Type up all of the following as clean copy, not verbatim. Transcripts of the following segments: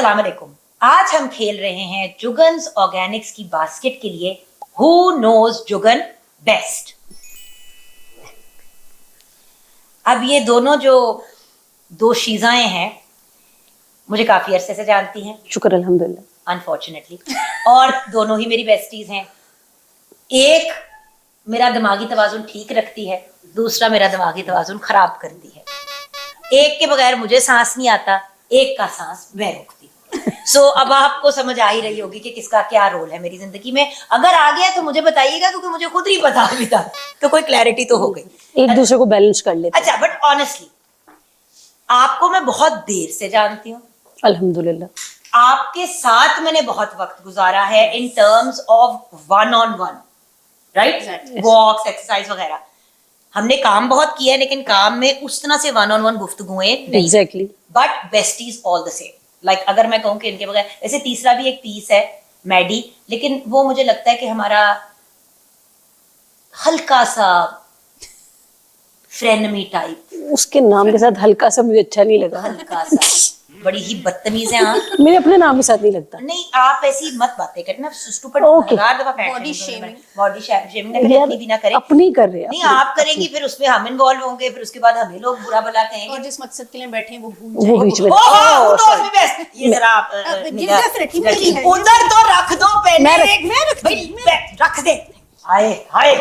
अस्सलाम वालेकुम। आज हम खेल रहे हैं जुगन्स ऑर्गेनिक्स की बास्केट के लिए हु नोज जुगन बेस्ट। अब ये दोनों जो दो शीजाएं हैं मुझे काफी अरसे से जानती हैं, शुक्र अल्हम्दुलिल्लाह, अनफॉर्चुनेटली, और दोनों ही मेरी बेस्टीज हैं। एक मेरा दिमागी तवाजुन ठीक रखती है, दूसरा मेरा दिमागी तवाजुन खराब करती है। एक के बगैर मुझे सांस नहीं आता, एक का सांस मैं रोकती हूँ। सो अब आपको समझ आ ही रही होगी कि किसका क्या रोल है मेरी जिंदगी में। अगर आ गया तो मुझे बताइएगा, क्योंकि मुझे खुद नहीं पता अभी तक, तो कोई क्लैरिटी तो हो गई, एक दूसरे को बैलेंस कर लेते हैं। अच्छा, बट ऑनेस्टली आपको मैं बहुत देर से जानती हूँ, अल्हम्दुलिल्लाह। आपके साथ मैंने बहुत वक्त गुजारा है in terms of one on one, right, walks, exercise वगैरह। हमने काम बहुत किया है, लेकिन काम में उस तरह से वन ऑन वन गुफ्तगुएं नहीं, exactly, but besties all the same. Like अगर मैं कहूँ कि इनके बगैर, वैसे तीसरा भी एक पीस है मैडी, लेकिन वो मुझे लगता है कि हमारा हल्का सा फ्रेनमी टाइप, उसके नाम के साथ हल्का सा मुझे अच्छा नहीं लगा। हल्का सा, बड़ी ही बदतमीज है आप। मेरे अपने नाम के साथ नहीं लगता। नहीं, आप ऐसी मत बातें करना, स्टूपिड Okay. बॉडी शेमिंग भी ना करें, अपनी कर रहे हैं। नहीं आप करेंगी, फिर उसमें हम इन्वॉल्व होंगे, फिर उसके बाद हमें लोग बुरा भला कहेंगे, और जिस मकसद के लिए बैठे हैं वो भूल वो बीच में ये जरा आप डेफिनेटली मेरी है। उधर तो रख दो पहले, मैं रख दे। हाय हाय,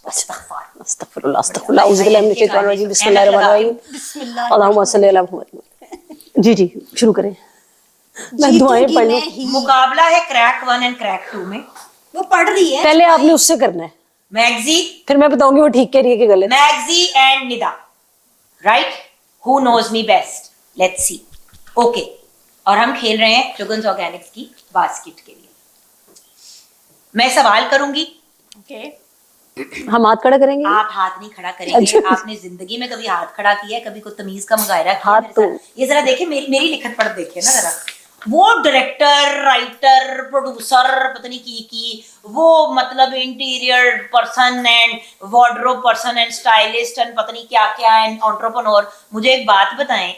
अस्तगफिरुल्लाह अस्तगफिरुल्लाह, औज़ु बिल्लाहि मिनश शैतानिर रजीम, बिस्मिल्लाहिर रहमानिर रहीम, अल्लाहुम्मा सल्लि अला मुहम्मद। जी जी, शुरू करें। मैं दुआएं पढ़ लूं। मुकाबला है क्रैक 1 एंड क्रैक 2 में। वो पढ़ रही है, पहले आपने उससे करना है, मैग्जी, फिर मैं बताऊंगी वो ठीक कह रही है कि गलत। Maggie and Nida, right, who knows me best, let's see. Okay, और हम खेल रहे हैं जुगन्स ऑर्गेनिक्स की बास्केट के लिए। मैं सवाल करूंगी, ओके, हम हाथ खड़ा करेंगे। आप हाथ नहीं खड़ा करेंगे। आपने जिंदगी में कभी हाथ खड़ा किया है? कभी कोई तमीज का मुजाहिरा किया हाथ मेरे तो साथ? ये जरा देखिए, मेरी लिखत पढ़ देखिए ना जरा। वो डायरेक्टर, राइटर, प्रोड्यूसर, पता नहीं की वो, मतलब interior person and wardrobe person and stylist and पता नहीं क्या क्या एंड एंटरप्रेन्योर। मुझे एक बात बताएं,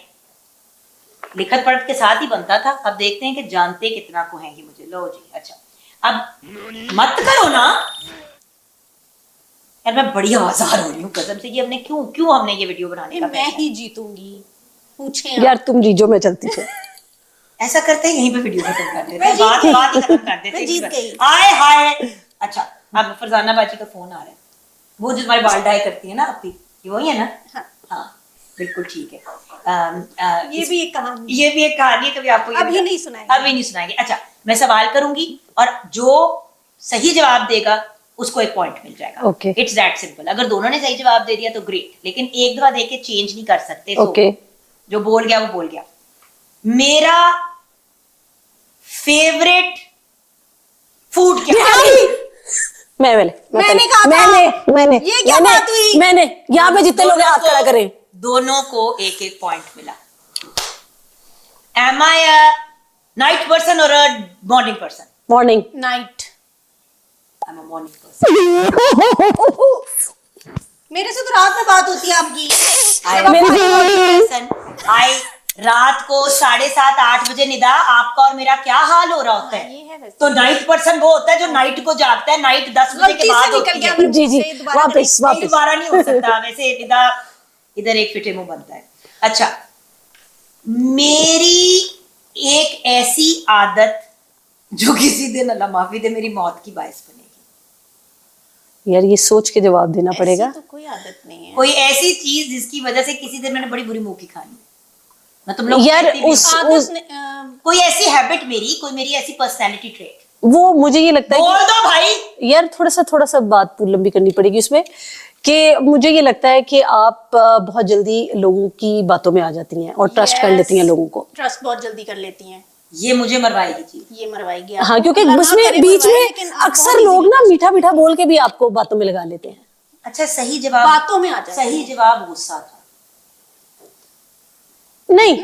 लिखत पढ़ के साथ ही बनता था, अब देखते हैं कि जानते कितना को हैं ये मुझे। लो जी, अच्छा, अब मत करो ना यार, मैं बड़ी आवाज़ार हो रही हूँ कसम से। ये हमने क्यों हमने ये वीडियो बनाने का मैं फैसला? ही जीतूंगी, पूछे यार तुम जीजो में चलती थे। ऐसा करते हैं, यहीं पे वीडियो खत्म कर देते हैं, बात ही खत्म कर देते हैं। मैं जीत गई। हाय हाय। अच्छा, अब फरजाना बाजी का फोन आ रहा है, वो जो तुम्हारी बाल डाई करती है ना अपी, ये वही है ना? हाँ, हाँ बिल्कुल ठीक है। ये भी एक कहानी है, कभी आपको अभी नहीं सुनाएंगे। अभी नहीं सुनाएंगे। अच्छा, मैं सवाल करूंगी और जो सही जवाब देगा उसको एक पॉइंट मिल जाएगा। Okay, it's that simple. अगर दोनों ने सही जवाब दे दिया तो ग्रेट, लेकिन एक दफा देके चेंज नहीं कर सकते। ओके, जो बोल गया वो बोल गया। मेरा फेवरेट फूड क्या है? मैंने ये क्या बात हुई? मैंने यहाँ पे जितने लोग हाथ खड़ा करें, दोनों को एक एक पॉइंट मिला। Am I a night person or a morning person? Morning. Night. I'm a morning person. मेरे से तो रात में बात होती है आपकी। I रात को 7:30 8 बजे निदा, आपका और मेरा क्या हाल हो रहा होता ये है? है वैसे। तो नाइट पर्सन वो होता है जो नाइट को जागता है, नाइट 10 बजे के बाद होती है। जी जी, वापस दोबारा नहीं हो सकता। वैसे निदा इधर एक फिटे मुंह बनता है। अच्छा, मेरी एक ऐसी आदत जो किसी दिन, अल्लाह माफी दे, मेरी मौत की बाइस बनेगी। यार ये सोच के जवाब देना पड़ेगा। ऐसी तो कोई आदत नहीं है। कोई ऐसी चीज जिसकी वजह से किसी दिन मैंने बड़ी बुरी मुंह की खानी। मैं तुम लोग यार कहती भी उस कोई ऐसी हैबिट मेरी, कोई मेरी ऐसी पर्सनैलिटी ट्रेट, वो मुझे ये लगता है बोल दो भाई। यार थोड़ा सा बात लंबी करनी पड़ेगी उसमें, कि मुझे ये लगता है कि आप बहुत जल्दी लोगों की बातों में आ जाती हैं और ट्रस्ट कर लेती हैं लोगों को। ट्रस्ट बहुत जल्दी कर लेती हैं। ये मुझे मरवाएगी जी, ये मरवाएगी। हाँ, क्योंकि उसमें बीच में अक्सर लोग ना मीठा मीठा बोल के भी आपको बातों में लगा लेते हैं। अच्छा, सही जवाब बातों में आ जाए। सही जवाब गुस्सा था। नहीं,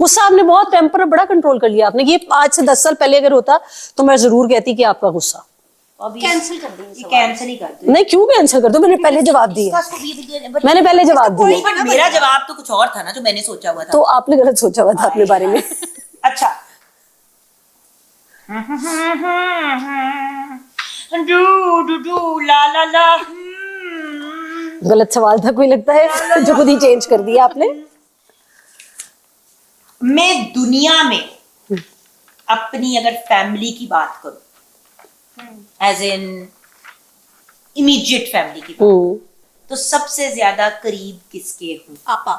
गुस्सा आपने बहुत टेम्पर बड़ा कंट्रोल कर लिया आपने। ये 5 से 10 साल पहले अगर होता तो मैं जरूर कहती कि आपका गुस्सा कैंसिल कर देंगे। कैंसिल ही कर दो। नहीं, क्यों कैंसिल कर दो? मैंने पहले जवाब दिया, मैंने पहले जवाब दिया। बट मेरा जवाब तो कुछ और था ना जो मैंने सोचा हुआ था। तो आपने गलत सोचा हुआ था अपने बारे में। अच्छा, डू ला ला ला। गलत सवाल था कोई लगता है जो खुद ही चेंज कर दिया आपने। मैं दुनिया में अपनी अगर फैमिली की बात करूं, एज इन इमीडिएट फैमिली की बात, तो सबसे ज्यादा करीब किसके हूं? आपा।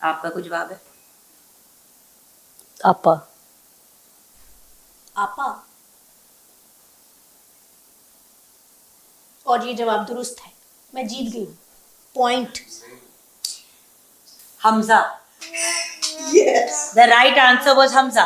आपका कुछ जवाब है? आपा। आपा। और ये जवाब दुरुस्त है, मैं जीत गई हूँ। Point. Hamza. Yes, the right answer was Hamza.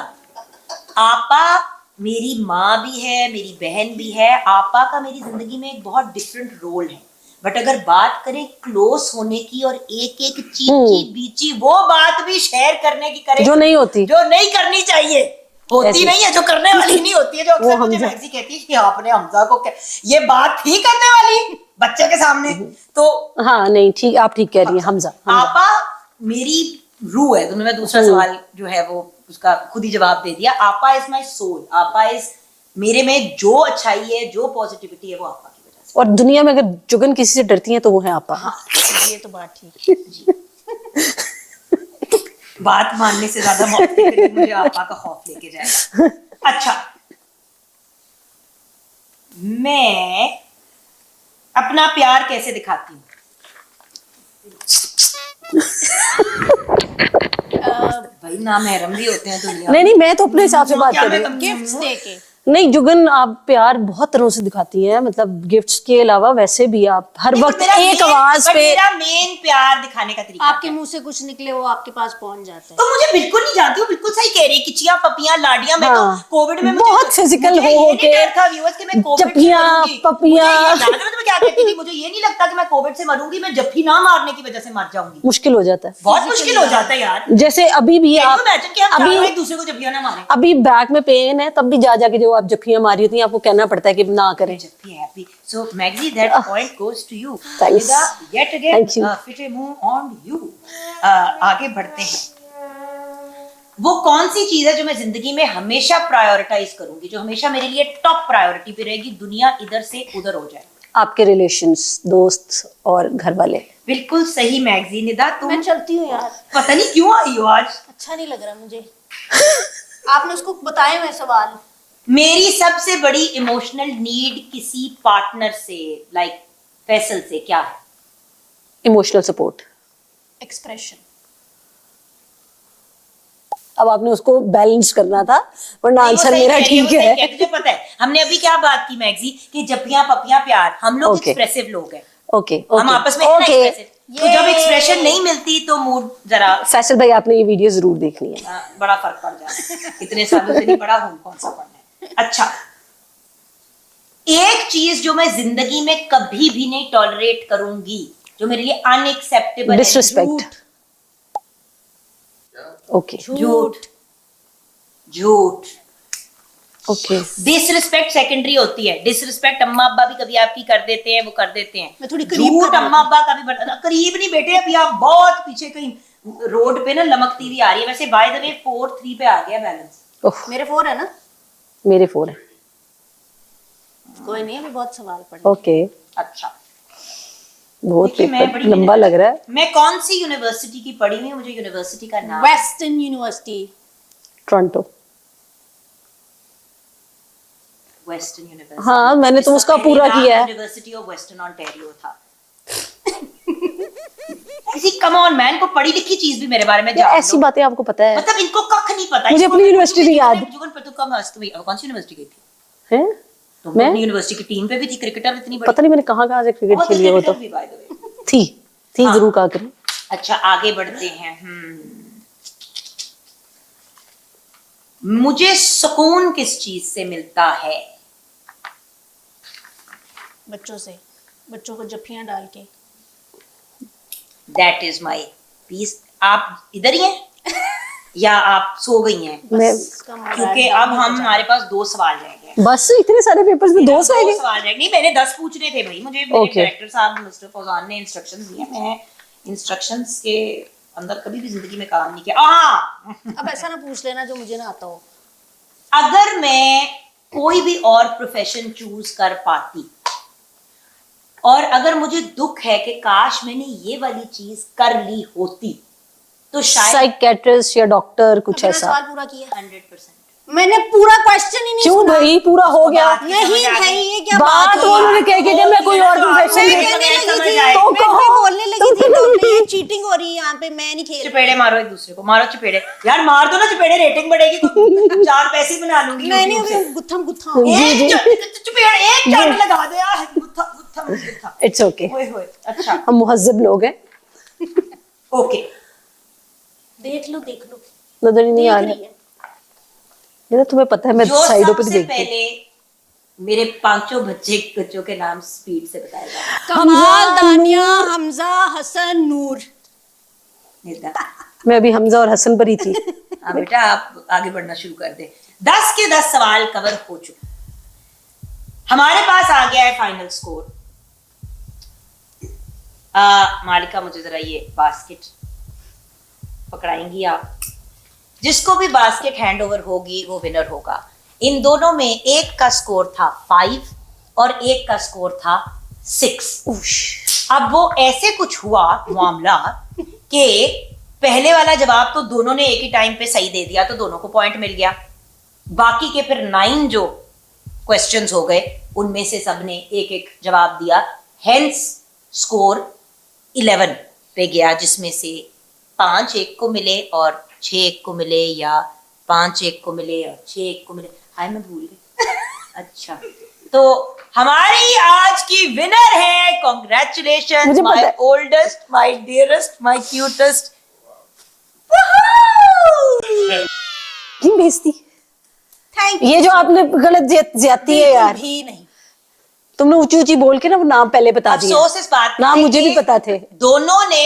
आपा मेरी माँ भी है, मेरी बहन भी है। आपा का मेरी जिंदगी में एक बहुत डिफरेंट रोल है, बट अगर बात करें क्लोज होने की और एक एक चीची बीची वो बात भी शेयर करने की करें, जो नहीं होती, जो नहीं करनी चाहिए, होती नहीं है, जो करने वाली नहीं होती है, जो अक्सर मुझे हमजा। मैक्सी कहती है कि आपने हमजा को क्या ये बात थी करने वाली बच्चे के सामने। तो हाँ नहीं ठीक, आप ठीक कह रही हैं। हमजा। आपा मेरी रूह है। तुमने मैं दूसरा सवाल जो है वो उसका खुद ही जवाब दे दिया। आपा इज माय सोल। आपा इज मेरे में जो अच्छाई है, जो पॉजिटिविटी है, वो आपा की वजह से। और दुनिया में अगर जुगन किसी से डरती है तो वो है आपा। हाँ, ये तो बात ठीक। बात मानने से ज्यादा मौत के करीब मुझे आपा का खौफ लेके जाएगा। अच्छा, मैं अपना प्यार कैसे दिखाती हूँ? भाई ना महरम भी होते हैं दुनिया। नहीं नहीं, मैं तो अपने हिसाब से बात कर रही हूँ। गिफ्ट्स देके। नहीं जुगन, आप प्यार बहुत तरह से दिखाती हैं, मतलब गिफ्ट्स के अलावा वैसे भी आप हर वक्त एक आवाज पे। मेरा मेन प्यार दिखाने का तरीका आपके मुंह से कुछ निकले वो आपके पास पहुंच जाता है। तो मुझे बिल्कुल नहीं जानती हूँ। बिल्कुल सही कह रही है, किचियां पपियां लाडियां। मैं हाँ, तो कोविड में बहुत physical हो के था व्यूअर्स कि मैं कोविड से जप्पियां, मरूंगी। पपियां। मुझे ये याद है, मैं तुम्हें क्या कहती थी, मुझे ये नहीं लगता कि मैं कोविड से मरूंगी, मैं जप्पी ना मारने की वजह से मर जाऊंगी। मुश्किल हो जाता है, बहुत मुश्किल हो जाता है यार। जैसे अभी भी आप इमेजिन कि हम अभी चारों एक दूसरे को जप्पियां ना मारें। अभी बैक में पेन है तब भी जा जाके जो आप जफ्फियां मारी होती हैं आपको कहना पड़ता है कि ना करें। जप्पी happy. So Maggie, that point goes to you. Thanks. Yet again, Thank you. फिर move on you. आगे बढ़ते हैं। वो कौन सी चीज है जो मैं जिंदगी में हमेशा प्रायोरिटाइज करूंगी, जो हमेशा मेरे लिए टॉप प्रायोरिटी पे रहेगी, दुनिया इधर से उधर हो जाए? आपके रिलेशंस, दोस्त और घर वाले। बिल्कुल सही मैग्जी। निदा तुम मैं चलती हूँ यार, पता नहीं क्यों आई हो आज। अच्छा नहीं लग रहा मुझे। आपने उसको बताए हुए सवाल। मेरी सबसे बड़ी इमोशनल नीड किसी पार्टनर से, लाइक फैसल से, क्या है? Emotional support. एक्सप्रेशन। अब आपने उसको बैलेंस करना था, वरना आंसर मेरा ठीक है। तुझे पता है हमने अभी क्या बात की मैग्जी, कि जप्पियां पपियां प्यार। हम लोग Okay. एक्सप्रेसिव लोग हैं। ओके हम आपस में ओके। तो जब एक्सप्रेशन नहीं मिलती तो मूड जरा फैसल भाई आपने ये वीडियो जरूर देखनी है। बड़ा फर्क पड़ जाता है। इतने सालों से नहीं पढ़ा हूं, कौन सा पढ़ना है। अच्छा, एक चीज जो मैं जिंदगी में कभी भी नहीं टॉलरेट करूंगी, जो मेरे लिए अनएक्सेप्टेबल है, डिसरिस्पेक्ट। ओके झूठ। झूठ। ओके। डिसरिस्पेक्ट सेकेंडरी होती है। डिसरिस्पेक्ट अम्मा अब्बा भी कभी आपकी कर देते हैं, वो कर देते हैं। मैं थोड़ी करीब झूठ कर अम्मा अब्बा का भी करीब नहीं बेटे, अभी आप बहुत पीछे कहीं रोड पे ना लमकती हुई आ रही है। वैसे बाय द वे 4-3 पे आ गया बैलेंस। मेरे 4 है ना? मेरे 4 है। कोई नहीं, अभी बहुत सवाल पड़े। ओके। अच्छा, बहुत देखिए, मैं पेपर बड़ी लंबा लग रहा है। मैं कौन सी यूनिवर्सिटी की पढ़ी हुई हूँ, मुझे यूनिवर्सिटी का नाम western university. Toronto. Western university. हाँ, मैंने तो उसका पूरा किया है। यूनिवर्सिटी ऑफ वेस्टर्न ओंटारियो था। किसी कम ऑन मैन को पढ़ी लिखी चीज भी मेरे बारे में जान ऐसी लो। बातें आपको पता है? मतलब इनको कख नहीं पता। मुझे अपनी यूनिवर्सिटी नहीं याद। जुगन पर तू कौन सी यूनिवर्सिटी गई थी? हैं? तुम मैं अपनी यूनिवर्सिटी की टीम पे भी थी, क्रिकेटर इतनी बड़ी। पता नहीं मैंने कहाँ से क्रिकेट बहुत खेली है, वो तो cricketer भी by the way। थी हाँ। जरूर कहा करें। अच्छा, आगे बढ़ते हैं। मुझे सुकून किस चीज से मिलता है? बच्चों से, बच्चों को जफ्फियां डाल के। That is my peace. आप इधर ही हैं या आप सो गई हैं? मैं क्योंकि अब हमारे पास 2 सवाल रह गए। बस इतने सारे पेपर्स में 2 रह गए। सवाल रह गए। नहीं, मैंने 10 पूछने थे भाई। मुझे मेरे डायरेक्टर साहब मिस्टर फौजान ने इंस्ट्रक्शंस दिए। मैं इंस्ट्रक्शंस के अंदर कभी भी जिंदगी में काम नहीं किया। अब ऐसा ना पूछ लेना जो मुझे ना आता हो। अगर मैं कोई भी और प्रोफेशन चूज कर पाती और अगर मुझे दुख है कि काश मैंने ये वाली चीज कर ली होती तो शायद साइकेट्रिस्ट या डॉक्टर कुछ मैंने ऐसा। सवाल पूरा किया। 100%। मैंने पूरा क्वेश्चन ही नहीं क्यों सुना। भाई, पूरा हो गया। यही है, ये क्या बात बात हुई? उन्होंने कह के मैं कोई और मैं प्रोफेशन कहने लगी थी, तो मैं कहो। बोलने लगी थी तो ये चीटिंग हो रही है यहाँ पे, मैं नहीं खेल रही। चपेड़े मारो एक दूसरे को, मारो चपेड़े यार, मार दो ना चपेड़े, रेटिंग बढ़ेगी तो 4 पैसे बना लूंगी मैंने YouTube से। अभी गुत्थम जी, एक चपेड़ एक चाट लगा दे यार, गुत्था गुत्था गुत्था। इट्स ओके, ओए होए, अच्छा हम मुहज्जब लोग हैं। ओके। देख लो नजर ही नहीं आ देख रहा रही है। है, तुम्हें पता है मैं जो साइडों पे सबसे देखती हूँ। पहले मेरे 5 बच्चों के नाम स्पीड से बताएगा। कमाल, दानिया, हमजा, हसन, नूर। नेता। मैं अभी हमजा और हसन पर ही थी। हाँ बेटा, आप आगे बढ़ना शुरू कर दे। 10 के 10 सवाल कवर हो चुके, हमारे पास आ गया है फाइनल स्कोर। मालिका मुझे जरा ये बास्केट पकड़ाएंगी आप। जिसको भी बास्केट हैंड ओवर होगी वो विनर होगा। इन दोनों में एक का स्कोर था 5 और एक का स्कोर था 6। अब वो ऐसे कुछ हुआ मामला कि पहले वाला जवाब तो दोनों ने एक ही टाइम पे सही दे दिया तो दोनों को पॉइंट मिल गया। बाकी के फिर 9 जो क्वेश्चंस हो गए उनमें से सबने एक एक जवाब दिया, हेंस स्कोर 11 पे गया, जिसमें से 5 एक को मिले और 6 एक को मिले, या 5 एक को मिले और 6 एक को मिले। हाय मैं भूल गई। अच्छा, तो हमारी आज की विनर है, कॉन्ग्रेचुलेशन मुझे पता माय है। Oldest, my dearest, my cutest. क्यों बेइज्जती? थैंक ये जो आपने गलत ज्यादती है यार, भी नहीं। तुमने ऊंची ऊंची बोल के ना वो नाम पहले बता दिया। अफसोस इस बात का नाम है मुझे कि भी पता थे। दोनों ने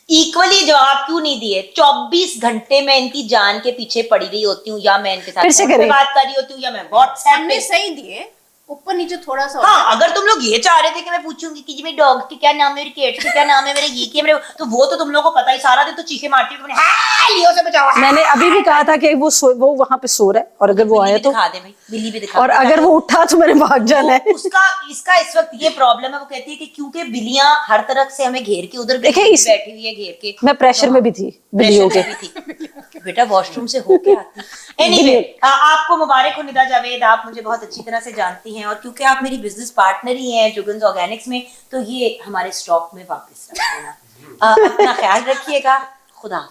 इक्वली जवाब क्यों नहीं दिए। 24 घंटे मैं इनकी जान के पीछे पड़ी रही होती हूँ, या मैं इनके साथ फिर से फोन पे करें। बात कर रही होती हूँ, या मैं व्हाट्सएप हमने पे। सही दिए, ऊपर नीचे थोड़ा सा हाँ, अगर तुम लोग ये चाह रहे थे कि मैं पूछूंगी कि जी मेरे डॉग के क्या नाम है, मेरी केट के क्या नाम है, मेरे ये किया मेरे, तो वो तो तुम लोगों को पता ही। सारा दिन तो चीखे मारती हूँ हाँ, लियो से बचाओ। मैंने अभी भी कहा था कि वो वहां पे सो रहा है, और अगर वो बिल्ली आया भी तो, दिखा दे भाई, बिल्ली भी दिखा और दे। अगर वो उठा तो मैंने भाग जाना है। उसका इसका इस वक्त ये प्रॉब्लम है, वो कहती है कि क्योंकि बिल्लियां हर तरफ से हमें घेर के, उधर देखिए, बिल्ली बैठी हुई है घेर के। मैं प्रेशर में भी थी बिल्लियों के। प्रेशर में भी थी। बेटा वॉशरूम से होके आती। एनीवे, आपको मुबारक हो निदा जावेद, आप मुझे बहुत अच्छी तरह से जानती हैं, और क्योंकि आप मेरी बिजनेस पार्टनर ही हैं जुगन्स ऑर्गेनिक्स में, तो ये हमारे स्टॉक में वापस रख देना। अपना ख्याल रखिएगा। खुदा।